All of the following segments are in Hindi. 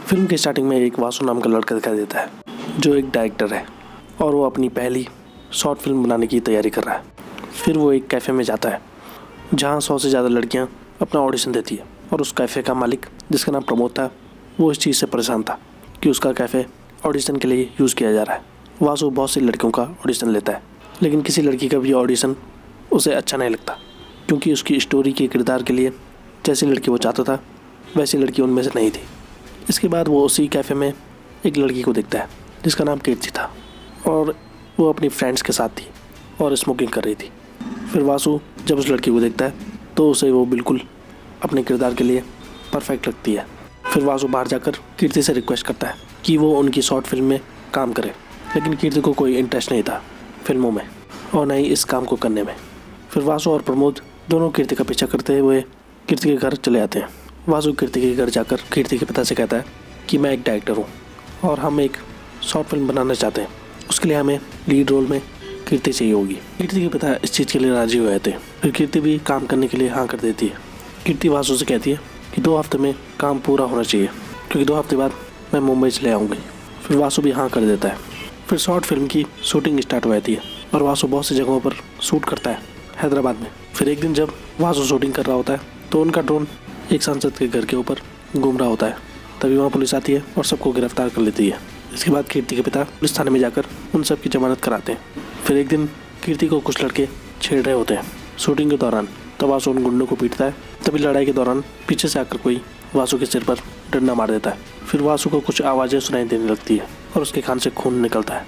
फिल्म के स्टार्टिंग में एक वासु नाम का लड़का दिखाई देता है जो एक डायरेक्टर है और वो अपनी पहली शॉर्ट फिल्म बनाने की तैयारी कर रहा है। फिर वो एक कैफ़े में जाता है जहाँ 100 से ज़्यादा लड़कियाँ अपना ऑडिशन देती है और उस कैफ़े का मालिक जिसका नाम प्रमोद था वो इस चीज़ से परेशान था कि उसका कैफ़े ऑडिशन के लिए यूज़ किया जा रहा है। वासु बहुत सी लड़कियों का ऑडिशन लेता है लेकिन किसी लड़की का भी ऑडिशन उसे अच्छा नहीं लगता क्योंकि उसकी स्टोरी के किरदार के लिए जैसी लड़की वो चाहता था वैसी लड़की उनमें से नहीं थी। इसके बाद वो उसी कैफ़े में एक लड़की को देखता है जिसका नाम कीर्ति था और वो अपनी फ्रेंड्स के साथ थी और स्मोकिंग कर रही थी। फिर वासु जब उस लड़की को देखता है तो उसे वो बिल्कुल अपने किरदार के लिए परफेक्ट लगती है। फिर वासु बाहर जाकर कीर्ति से रिक्वेस्ट करता है कि वो उनकी शॉर्ट फिल्म में काम करे, लेकिन कीर्ति को कोई इंटरेस्ट नहीं था फिल्मों में और न ही इस काम को करने में। फिर वासु और प्रमोद दोनों कीर्ति का पीछा करते हुए कीर्ति के घर चले आते हैं। वासु कीर्ति के घर जाकर कीर्ति के पिता से कहता है कि मैं एक डायरेक्टर हूँ और हम एक शॉर्ट फिल्म बनाना चाहते हैं, उसके लिए हमें लीड रोल में कीर्ति चाहिए होगी। कीर्ति के पिता इस चीज़ के लिए राजी हुए थे। फिर कीर्ति भी काम करने के लिए हाँ कर देती है। कीर्ति वासु से कहती है कि 2 हफ्ते में काम पूरा होना चाहिए क्योंकि 2 हफ्ते बाद मैं मुंबई चले आऊँगी। फिर वासु भी हाँ कर देता है। फिर शॉर्ट फिल्म की शूटिंग स्टार्ट हो जाती है और वासु बहुत सी जगहों पर शूट करता है हैदराबाद में। फिर एक दिन जब वासु शूटिंग कर रहा होता है तो उनका ड्रोन एक सांसद के घर के ऊपर घूम रहा होता है। तभी वहाँ पुलिस आती है और सबको गिरफ्तार कर लेती है। इसके बाद कीर्ति के पिता पुलिस थाने में जाकर उन सब की जमानत कराते हैं। फिर एक दिन कीर्ति को कुछ लड़के छेड़ रहे होते हैं शूटिंग के दौरान, तब वासु उन गुंडों को पीटता है। तभी लड़ाई के दौरान पीछे से आकर कोई वासु के सिर पर डंडा मार देता है। फिर वासु को कुछ आवाज़ें सुनाई देने लगती है और उसके कान से खून निकलता है।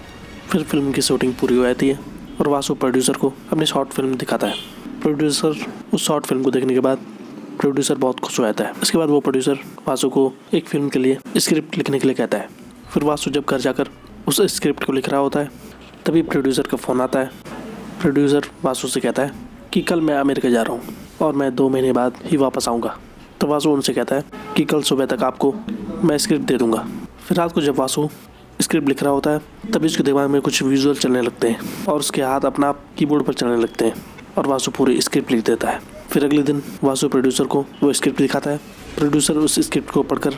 फिर फिल्म की शूटिंग पूरी हो जाती है और वासु प्रोड्यूसर को अपनी शॉर्ट फिल्म दिखाता है। प्रोड्यूसर उस शॉर्ट फिल्म को देखने के बाद प्रोड्यूसर बहुत खुश हो जाता है। इसके बाद वो प्रोड्यूसर वासु को एक फिल्म के लिए स्क्रिप्ट लिखने के लिए कहता है। फिर वासु जब घर जाकर उस स्क्रिप्ट को लिख रहा होता है तभी प्रोड्यूसर का फ़ोन आता है। प्रोड्यूसर वासु से कहता है कि कल मैं अमेरिका जा रहा हूँ और मैं 2 महीने बाद ही वापस आऊँगा। तो वासु उनसे कहता है कि कल सुबह तक आपको मैं स्क्रिप्ट दे दूँगा। फिर रात को जब वासु स्क्रिप्ट लिख रहा होता है तभी उसके दिमाग में कुछ विजुअल चलने लगते हैं और उसके हाथ अपना आप कीबोर्ड पर चलने लगते हैं और वासु पूरी स्क्रिप्ट लिख देता है। फिर अगले दिन वासु प्रोड्यूसर को वो स्क्रिप्ट दिखाता है। प्रोड्यूसर उस स्क्रिप्ट को पढ़कर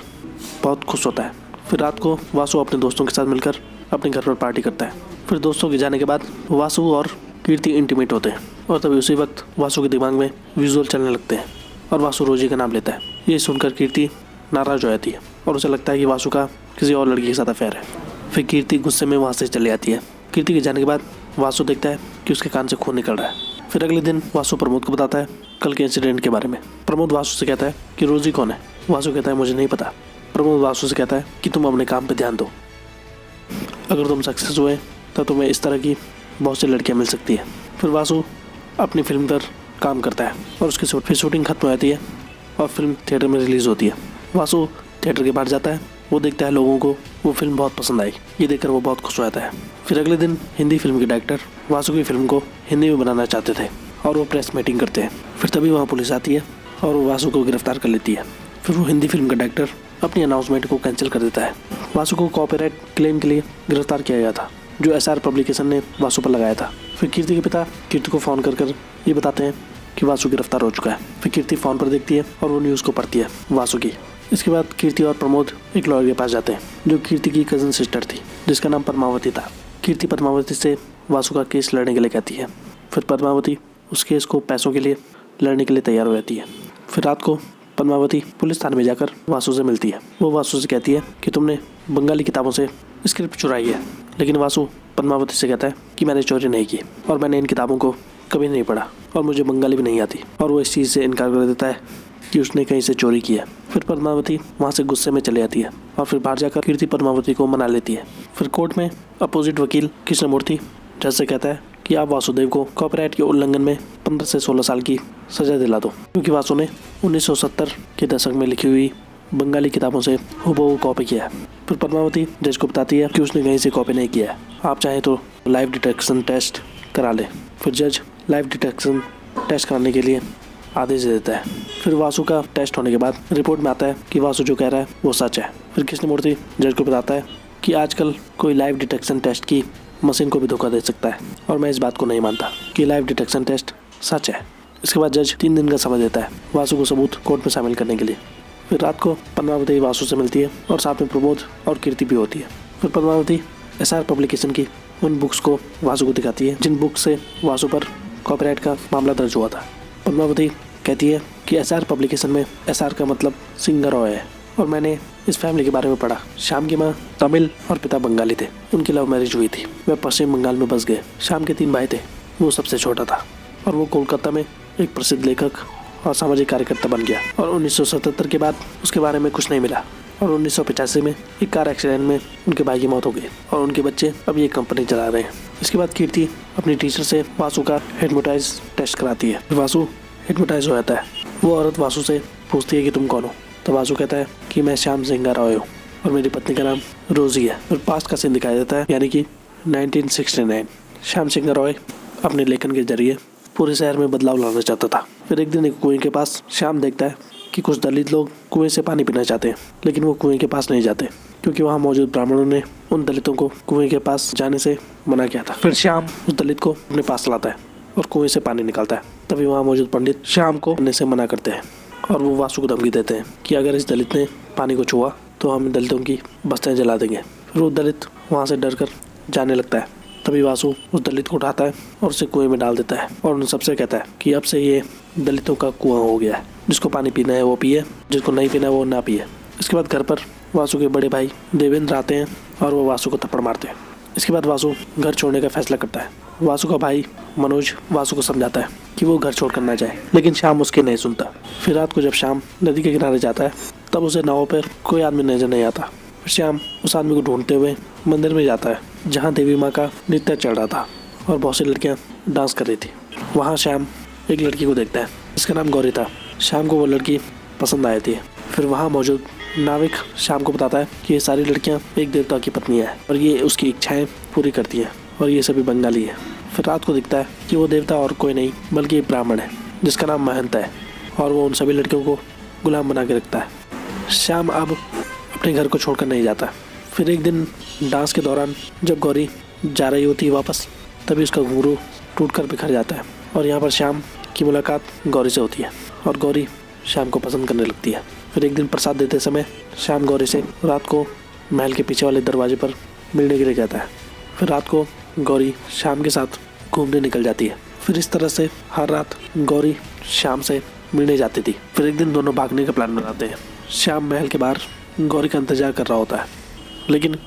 बहुत खुश होता है। फिर रात को वासु अपने दोस्तों के साथ मिलकर अपने घर पर पार्टी करता है। फिर दोस्तों के जाने के बाद वासु और कीर्ति इंटीमेट होते हैं और तभी उसी वक्त वासु के दिमाग में विजुअल चलने लगते हैं और वासु रोजी का नाम लेता है। ये सुनकर कीर्ति नाराज़ हो जाती है और उसे लगता है कि वासु का किसी और लड़की के साथ अफेयर है। फिर कीर्ति गुस्से में वहाँ से चली जाती है। कीर्ति के जाने के बाद वासु देखता है कि उसके कान से खून निकल रहा है। फिर अगले दिन वासु प्रमोद को बताता है कल के इंसिडेंट के बारे में। प्रमोद वासु से कहता है कि रोजी कौन है। वासु कहता है मुझे नहीं पता। प्रमोद वासु से कहता है कि तुम अपने काम पे ध्यान दो, अगर तुम सक्सेस हुए तो तुम्हें इस तरह की बहुत सी लड़कियां मिल सकती है। फिर वासु अपनी फिल्म पर काम करता है और उसकी फिर शूटिंग खत्म हो जाती है और फिल्म थिएटर में रिलीज़ होती है। वासु थिएटर के बाहर जाता है, वो देखता है लोगों को वो फिल्म बहुत पसंद आई। ये देखकर वो बहुत खुश हो जाता है। फिर अगले दिन हिंदी फिल्म के डायरेक्टर वासु की फिल्म को हिंदी में बनाना चाहते थे और वो प्रेस मीटिंग करते हैं। फिर तभी वहाँ पुलिस आती है और वो वासु को गिरफ्तार कर लेती है। फिर वो हिंदी फिल्म का डायरेक्टर अपनी अनाउंसमेंट को कैंसिल कर देता है। वासु को कॉपीराइट क्लेम के लिए गिरफ्तार किया गया था जो SR पब्लिकेशन ने वासु पर लगाया था। फिर कीर्ति के पिता कीर्ति को फ़ोन कर ये बताते हैं कि वासु गिरफ्तार हो चुका है। फिर कीर्ति फ़ोन पर देखती है और वो न्यूज़ को पढ़ती है वासु की। इसके बाद कीर्ति और प्रमोद एक लॉयर के पास जाते हैं जो कीर्ति की कज़न सिस्टर थी जिसका नाम पद्मावती था। कीर्ति पद्मावती से वासु का केस लड़ने के लिए कहती है। फिर पद्मावती उस केस को पैसों के लिए लड़ने के लिए तैयार हो जाती है। फिर रात को पद्मावती पुलिस थाने में जाकर वासु से मिलती है। वो वासु से कहती है कि तुमने बंगाली किताबों से स्क्रिप्ट चुराई है, लेकिन वासु पद्मावती से कहता है कि मैंने चोरी नहीं की और मैंने इन किताबों को कभी नहीं पढ़ा और मुझे बंगाली भी नहीं आती। और वो इस चीज़ से इनकार कर देता है कि उसने कहीं से चोरी की है। फिर पद्मावती वहाँ से गुस्से में चली जाती है और फिर बाहर जाकर कीर्ति पद्मावती को मना लेती है। फिर कोर्ट में अपोजिट वकील कृष्णमूर्ति जज से कहता है कि आप वासुदेव को कॉपीराइट के उल्लंघन में 15 से 16 साल की सजा दिला दो क्योंकि वासु ने 1970 के दशक में लिखी हुई बंगाली किताबों से हूबहू कॉपी किया है। फिर पद्मावती जज को बताती है कि उसने कहीं से कॉपी नहीं किया है, आप चाहें तो लाइव डिटेक्शन टेस्ट करा ले। फिर जज लाइव डिटेक्शन टेस्ट कराने के लिए आदेश देता है। फिर वासु का टेस्ट होने के बाद रिपोर्ट में आता है कि वासु जो कह रहा है वो सच है। फिर कृष्णमूर्ति जज को बताता है कि आजकल कोई लाइव डिटेक्शन टेस्ट की मशीन को भी धोखा दे सकता है और मैं इस बात को नहीं मानता कि लाइव डिटेक्शन टेस्ट सच है। इसके बाद जज 3 दिन का समय देता है वासु को सबूत कोर्ट में शामिल करने के लिए। फिर रात को पद्मावती वासु से मिलती है और साथ में प्रमोद और कीर्ति भी होती है। फिर पद्मावती एसआर पब्लिकेशन की उन बुक्स को वासु को दिखाती है जिन बुक्स से वासु पर कॉपीराइट का मामला दर्ज हुआ था। पद्मावती कहती है कि एसआर पब्लिकेशन में एसआर का मतलब सिंगर रॉय है और मैंने इस फैमिली के बारे में पढ़ा। श्याम की माँ तमिल और पिता बंगाली थे। उनकी लव मैरिज हुई थी। वे पश्चिम बंगाल में बस गए। श्याम के 3 भाई थे। वो सबसे छोटा था और वो कोलकाता में एक प्रसिद्ध लेखक और सामाजिक कार्यकर्ता बन गया और 1977 के बाद उसके बारे में कुछ नहीं मिला और 1985 में एक कार एक्सीडेंट में उनके भाई की मौत हो गई और उनके बच्चे अब ये कंपनी चला रहे हैं। इसके बाद कीर्ति अपनी टीचर से वासु का हिप्नोटाइज टेस्ट कराती है। वासु हिप्नोटाइज हो जाता है। वो औरत वासु से पूछती है कि तुम कौन हो? तो वासु कहता है कि मैं श्याम सिंह रॉय हूँ और मेरी पत्नी का नाम रोजी है। और पास्ट का सीन दिखाया जाता है, यानी कि 1969। श्याम सिंह रॉय अपने लेखन के जरिए पूरे शहर में बदलाव लाना चाहता था। फिर एक दिन एक कुएं के पास श्याम देखता है कि कुछ दलित लोग कुएं से पानी पीना चाहते हैं, लेकिन वो कुएं के पास नहीं जाते क्योंकि वहाँ मौजूद ब्राह्मणों ने उन दलितों को कुएं के पास जाने से मना किया था। फिर श्याम उस दलित को अपने पास लाता है और कुएं से पानी निकालता है। तभी वहाँ मौजूद पंडित श्याम को करने से मना करते हैं और वो वासु को धमकी देते हैं कि अगर इस दलित ने पानी को छुआ तो हम दलितों की बस्तियाँ जला देंगे। फिर वो दलित वहाँ से डर कर जाने लगता है। तभी वासु उस दलित को उठाता है और उसे कुएं में डाल देता है और उन सबसे कहता है कि अब से ये दलितों का कुआं हो गया है। जिसको पानी पीना है वो पिए, जिसको नहीं पीना है वो ना पिए। इसके बाद घर पर वासु के बड़े भाई देवेंद्र आते हैं और वो वासु को थप्पड़ मारते हैं। इसके बाद वासु घर छोड़ने का फैसला करता है। वासु का भाई मनोज वासु को समझाता है कि वो घर छोड़कर ना जाए, लेकिन श्याम उसके नहीं सुनता। फिर रात को जब श्याम नदी के किनारे जाता है तब उसे नाव पर कोई आदमी नजर नहीं आता। फिर श्याम उस आदमी को ढूंढते हुए मंदिर में जाता है जहाँ देवी माँ का नृत्य चल रहा था और बहुत सी लड़कियाँ डांस कर रही थी। वहाँ श्याम एक लड़की को देखता है जिसका नाम गौरी था। श्याम को वो लड़की पसंद आई थी। फिर वहाँ मौजूद नाविक श्याम को बताता है कि ये सारी लड़कियाँ एक देवता की पत्नी है और ये उसकी इच्छाएं पूरी करती हैं और ये सभी बंगाली है। फिर रात को दिखता है कि वो देवता और कोई नहीं बल्कि एक ब्राह्मण है जिसका नाम महंत है और वो उन सभी लड़कियों को गुलाम बना के रखता है। श्याम अब अपने घर को छोड़कर नहीं जाता। फिर एक दिन डांस के दौरान जब गौरी जा रही होती है वापस, तभी उसका घुंघरू टूटकर बिखर जाता है और यहाँ पर श्याम की मुलाकात गौरी से होती है और गौरी श्याम को पसंद करने लगती है। फिर एक दिन प्रसाद देते समय श्याम गौरी से रात को महल के पीछे वाले दरवाजे पर मिलने के लिए कहता है। फिर रात को गौरी श्याम के साथ घूमने निकल जाती है। फिर इस तरह से हर रात गौरी श्याम से मिलने जाती थी। फिर एक दिन दोनों भागने का प्लान बनाते हैं। श्याम महल के बाहर गौरी का इंतजार कर रहा होता है, लेकिन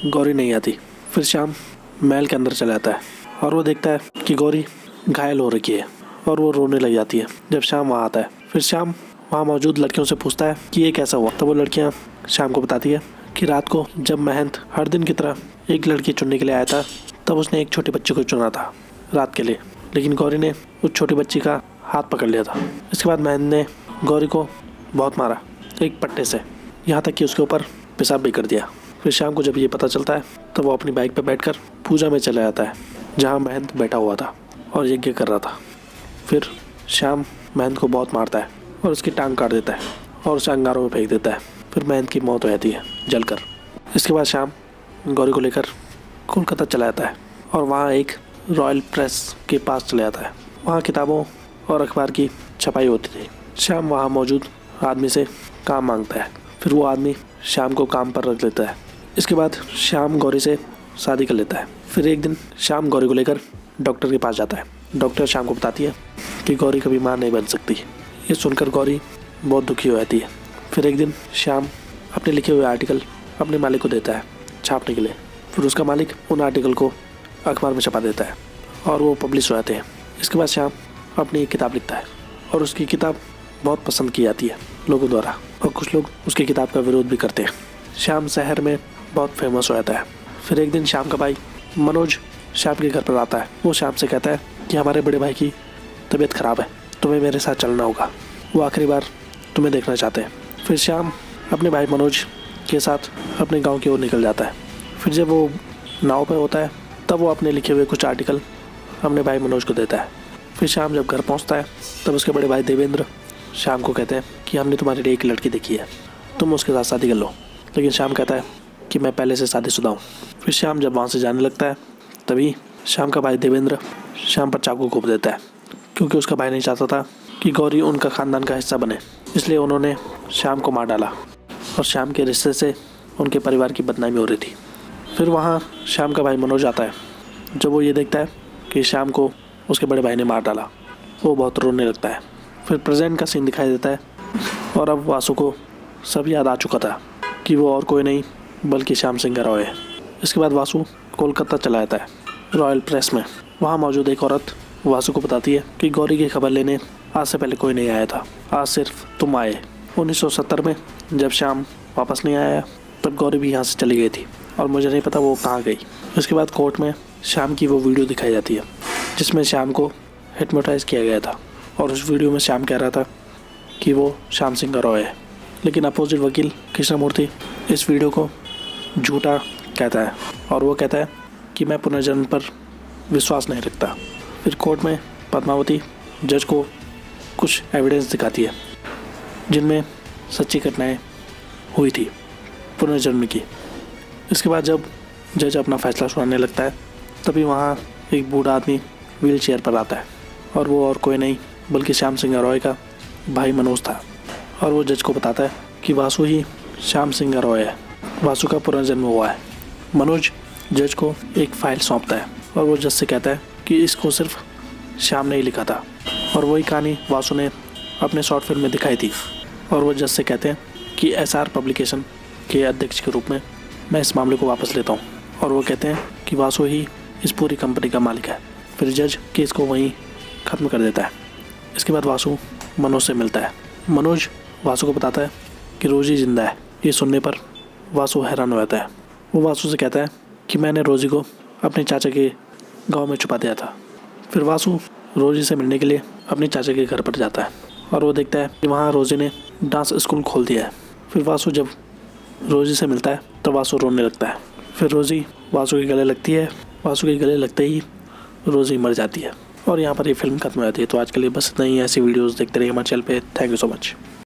गौरी नहीं आती। फिर श्याम महल के अंदर चला जाता है और वो देखता है कि गौरी घायल हो रखी है और वो रोने लग जाती है जब श्याम वहाँ आता है। फिर श्याम वहाँ मौजूद लड़कियों से पूछता है कि ये कैसा हुआ। तब वो लड़कियाँ श्याम को बताती है कि रात को जब महंत हर दिन की तरह एक लड़की चुनने के लिए आया था तब उसने एक छोटी बच्ची को चुना था रात के लिए, लेकिन गौरी ने उस छोटी बच्ची का हाथ पकड़ लिया था। इसके बाद महंत ने गौरी को बहुत मारा एक पट्टे से, यहाँ तक कि उसके ऊपर पेशाब भी कर दिया। फिर शाम को जब ये पता चलता है तब वो अपनी बाइक पर बैठकर पूजा में चला जाता है जहाँ महंत बैठा हुआ था और यज्ञ कर रहा था। फिर श्याम महंत को बहुत मारता है और उसकी टांग काट देता है और उसे अंगारों में फेंक देता है। फिर महंत की मौत हो जाती है जलकर। इसके बाद श्याम गौरी को लेकर कोलकाता चला जाता है और वहाँ एक रॉयल प्रेस के पास चला जाता है। वहाँ किताबों और अखबार की छपाई होती थी। श्याम वहाँ मौजूद आदमी से काम मांगता है। फिर वो आदमी श्याम को काम पर रख लेता है। इसके बाद श्याम गौरी से शादी कर लेता है। फिर एक दिन श्याम गौरी को लेकर डॉक्टर के पास जाता है। डॉक्टर श्याम को बताती है कि गौरी कभी माँ नहीं बन सकती। ये सुनकर गौरी बहुत दुखी हो जाती है। फिर एक दिन श्याम अपने लिखे हुए आर्टिकल अपने मालिक को देता है छापने के लिए। फिर उसका मालिक उन आर्टिकल को अखबार में छपा देता है और वो पब्लिश हो जाते हैं। इसके बाद श्याम अपनी एक किताब लिखता है और उसकी किताब बहुत पसंद की जाती है लोगों द्वारा और कुछ लोग उसकी किताब का विरोध भी करते हैं। श्याम शहर में बहुत फेमस हो जाता है। फिर एक दिन श्याम का भाई मनोज श्याम के घर पर आता है। वो श्याम से कहता है कि हमारे बड़े भाई की तबीयत खराब है, तुम्हें मेरे साथ चलना होगा, वो आखिरी बार तुम्हें देखना चाहते हैं। फिर श्याम अपने भाई मनोज के साथ अपने गांव की ओर निकल जाता है। फिर जब वो नाव पर होता है तब वो अपने लिखे हुए कुछ आर्टिकल अपने भाई मनोज को देता है। फिर श्याम जब घर पहुंचता है तब उसके बड़े भाई देवेंद्र श्याम को कहते हैं कि हमने तुम्हारे लिए एक लड़की देखी है, तुम उसके साथ शादी कर लो। लेकिन श्याम कहता है कि मैं पहले से शादीशुदा हूँ। फिर श्याम जब वहाँ से जाने लगता है तभी श्याम का भाई देवेंद्र श्याम पर चाकू घोंप देता है क्योंकि उसका भाई नहीं चाहता था कि गौरी उनका ख़ानदान का हिस्सा बने, इसलिए उन्होंने श्याम को मार डाला और श्याम के रिश्ते से उनके परिवार की बदनामी हो रही थी। फिर वहाँ श्याम का भाई मनोज आता है। जब वो ये देखता है कि श्याम को उसके बड़े भाई ने मार डाला, वो बहुत रोने लगता है। फिर प्रेजेंट का सीन दिखाई देता है और अब वासु को सब याद आ चुका था कि वो और कोई नहीं बल्कि श्याम सिंह रॉय है। इसके बाद वासु कोलकाता चला जाता है रॉयल प्रेस में। वहाँ मौजूद एक औरत वासु को बताती है कि गौरी की खबर लेने आज से पहले कोई नहीं आया था, आज सिर्फ तुम आए। 1970 में जब श्याम वापस नहीं आया तब गौरी भी यहाँ से चली गई थी और मुझे नहीं पता वो कहाँ गई। इसके बाद कोर्ट में श्याम की वो वीडियो दिखाई जाती है जिसमें श्याम को हिप्नोटाइज किया गया था और उस वीडियो में श्याम कह रहा था कि वो श्याम सिंह रॉय है, लेकिन अपोजिट वकील कृष्णमूर्ति इस वीडियो को झूठा कहता है और वो कहता है कि मैं पुनर्जन्म पर विश्वास नहीं रखता। फिर कोर्ट में पद्मावती जज को कुछ एविडेंस दिखाती है जिनमें सच्ची घटनाएं हुई थी पुनर्जन्म की। इसके बाद जब जज अपना फैसला सुनाने लगता है तभी वहाँ एक बूढ़ा आदमी व्हील चेयर पर आता है और वो और कोई नहीं बल्कि श्याम सिंह रॉय का भाई मनोज था। और वो जज को बताता है कि वासु ही श्याम सिंह रॉय है, वासु का पुनर्जन्म हुआ है। मनोज जज को एक फाइल सौंपता है और वो जज से कहता है कि इसको सिर्फ श्याम ने ही लिखा था और वही कहानी वासु ने अपने शॉर्ट फिल्म में दिखाई थी। और वो जज से कहते हैं कि SR पब्लिकेशन के अध्यक्ष के रूप में मैं इस मामले को वापस लेता हूँ और वो कहते हैं कि वासु ही इस पूरी कंपनी का मालिक है। फिर जज केस को वहीं ख़त्म कर देता है। इसके बाद वासु मनोज से मिलता है। मनोज वासु को बताता है कि रोजी जिंदा है। ये सुनने पर वासु हैरान हो जाता है। वो वासु से कहता है कि मैंने रोजी को अपने चाचा के गांव में छुपा दिया था। फिर वासु रोजी से मिलने के लिए अपने चाचा के घर पर जाता है और वो देखता है कि वहाँ रोजी ने डांस स्कूल खोल दिया है। फिर वासु जब रोजी से मिलता है तो वासु रोने लगता है। फिर रोजी वासु के गले लगती है। वासु के गले लगते ही रोजी मर जाती है और यहाँ पर ये फिल्म खत्म हो जाती है। तो आज के लिए बस इतना ही। ऐसी वीडियोस देखते रहिए हमारे चैनल पे। Thank you so much.